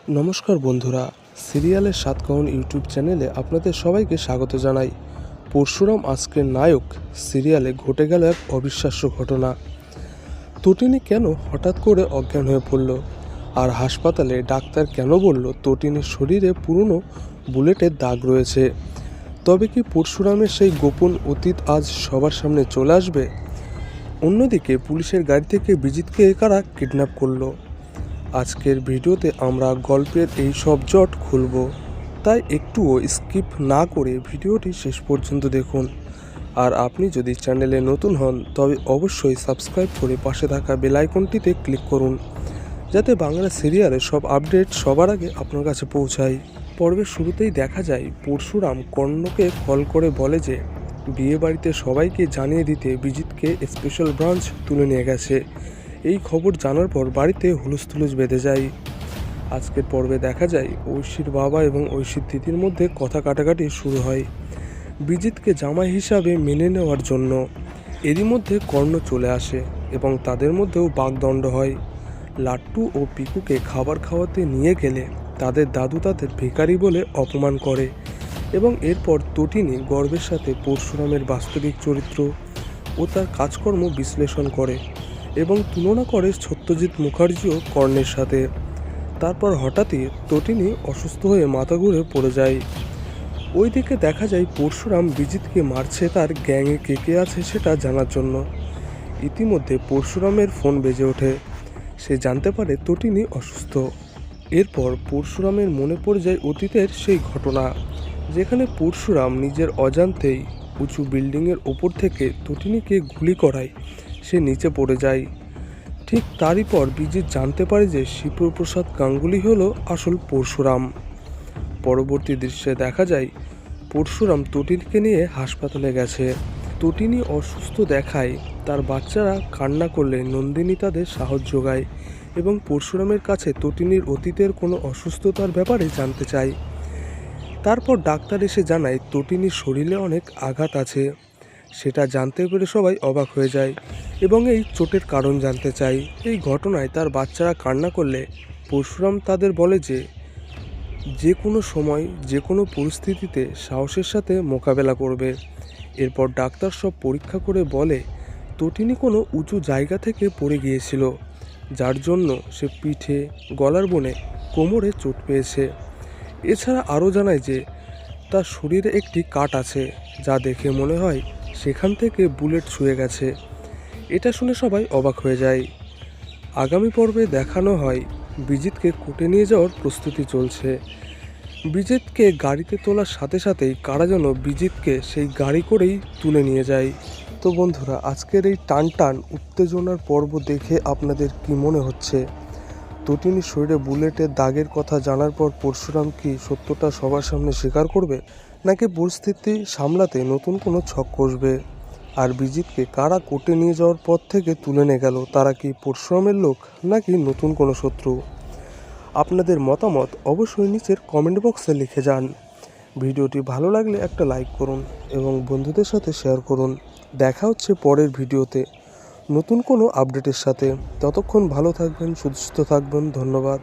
নমস্কার বন্ধুরা, সিরিয়ালের সাতকাহন ইউটিউব চ্যানেলে আপনাদের সবাইকে স্বাগত জানাই। পরশুরাম আজকের নায়ক সিরিয়ালে ঘটে গেল এক অবিশ্বাস্য ঘটনা। তটিনী কেন হঠাৎ করে অজ্ঞান হয়ে পড়ল, আর হাসপাতালে ডাক্তার কেন বলল তটিনীর শরীরে পুরনো বুলেটের দাগ রয়েছে। তবে কি পরশুরামের সেই গোপন অতীত আজ সবার সামনে চলে আসবে? অন্যদিকে পুলিশের গাড়ি থেকে বিজিতকে কারা কিডন্যাপ করলো? আজকের ভিডিওতে আমরা গল্পের এই সব জট খুলব, তাই একটুও স্কিপ না করে ভিডিওটি শেষ পর্যন্ত দেখুন। আর আপনি যদি চ্যানেলে নতুন হন তবে অবশ্যই সাবস্ক্রাইব করে পাশে থাকা বেল আইকনটিতে ক্লিক করুন, যাতে বাংলা সিরিয়ালের সব আপডেট সবার আগে আপনার কাছে পৌঁছায়। পর্বের শুরুতেই দেখা যায় পরশুরাম কর্ণকে কল করে বলে যে বিয়ে বাড়িতে সবাইকে জানিয়ে দিতে বিজিতকে স্পেশাল ব্রাঞ্চ তুলে নিয়ে গেছে। এই খবর জানার পর বাড়িতে হুলস্থুলুস বেঁধে যায়। আজকের পর্বে দেখা যায় ঐশীর বাবা এবং ঐশীর দিদির মধ্যে কথা কাটাকাটি শুরু হয় বিজিতকে জামাই হিসাবে মেনে নেওয়ার জন্য। এরই মধ্যে কর্ণ চলে আসে এবং তাদের মধ্যেও বাগদণ্ড হয়। লাট্টু ও পিকুকে খাবার খাওয়াতে নিয়ে গেলে তাদের দাদু তাদের ভিখারি বলে অপমান করে এবং এরপর তটিনী গর্বের সাথে পরশুরামের বাস্তবিক চরিত্র ও তার কাজকর্ম বিশ্লেষণ করে এবং তুলনা করে সত্যজিৎ মুখার্জিও কর্ণের সাথে। তারপর হঠাৎই তটিনী অসুস্থ হয়ে মাথা ঘুরে পড়ে যায়। ওইদিকে দেখা যায় পরশুরাম বিজিতকে মারছে তার গ্যাংয়ে কে কে আছে সেটা জানার জন্য। ইতিমধ্যে পরশুরামের ফোন বেজে ওঠে, সে জানতে পারে তটিনী অসুস্থ। এরপর পরশুরামের মনে পড়ে যায় অতীতের সেই ঘটনা, যেখানে পরশুরাম নিজের অজান্তেই উঁচু বিল্ডিংয়ের ওপর থেকে তটিনীকে গুলি করায় সে নিচে পড়ে যায়। ঠিক তারই পর বিজিত জানতে পারে যে শিবপ্রসাদ গাঙ্গুলি হলো আসল পরশুরাম। পরবর্তী দৃশ্যে দেখা যায় পরশুরাম তটিনীকে নিয়ে হাসপাতালে গেছে। তটিনী অসুস্থ দেখায় তার বাচ্চারা কান্না করলে নন্দিনী তাদের সাহস যোগায় এবং পরশুরামের কাছে তটিনীর অতীতের কোনো অসুস্থতার ব্যাপারে জানতে চায়। তারপর ডাক্তার এসে জানায় তটিনীর শরীরে অনেক আঘাত আছে। সেটা জানতে পেরে সবাই অবাক হয়ে যায় এবং এই চোটের কারণ জানতে চায়। এই ঘটনায় তার বাচ্চারা কান্না করলে পরশুরাম তাদের বলে যে কোনো সময় যে কোনো পরিস্থিতিতে সাহসের সাথে মোকাবেলা করবে। এরপর ডাক্তার সব পরীক্ষা করে বলে তটিনী কোনো উঁচু জায়গা থেকে পড়ে গিয়েছিল, যার জন্য সে পিঠে, গলার বনে, কোমরে চোট পেয়েছে। এছাড়া আরও জানায় যে তার শরীরে একটি কাট আছে, যা দেখে মনে হয় সেখান থেকে বুলেট ছুঁয়ে গেছে। এটা শুনে সবাই অবাক হয়ে যায়। আগামী পর্বে দেখানো হয় বিজিতকে কোর্টে নিয়ে যাওয়ার প্রস্তুতি চলছে। বিজিতকে গাড়িতে তোলার সাথে সাথেই কারা যেন বিজিতকে সেই গাড়ি করেই তুলে নিয়ে যায়। তো বন্ধুরা, আজকের এই টান উত্তেজনার পর্ব দেখে আপনাদের কি মনে হচ্ছে? তটিনীর শরীরে বুলেটের দাগের কথা জানার পর পরশুরাম কি সত্যটা সবার সামনে স্বীকার করবে, নাকি পরিস্থিতি সামলাতে নতুন কোনো ছক কষবে? আর বিজিতকে কারা কোর্টে নিয়ে যাওয়ার পর থেকে তুলে নিয়ে গেল, তারা কি পরশুরামের লোক নাকি নতুন কোনো শত্রু? আপনাদের মতামত অবশ্যই নিচের কমেন্ট বক্সে লিখে যান। ভিডিওটি ভালো লাগলে একটা লাইক করুন এবং বন্ধুদের সাথে শেয়ার করুন। দেখা হচ্ছে পরের ভিডিওতে নতুন কোনো আপডেটের সাথে। ততক্ষণ ভালো থাকবেন, সুস্থ থাকবেন। ধন্যবাদ।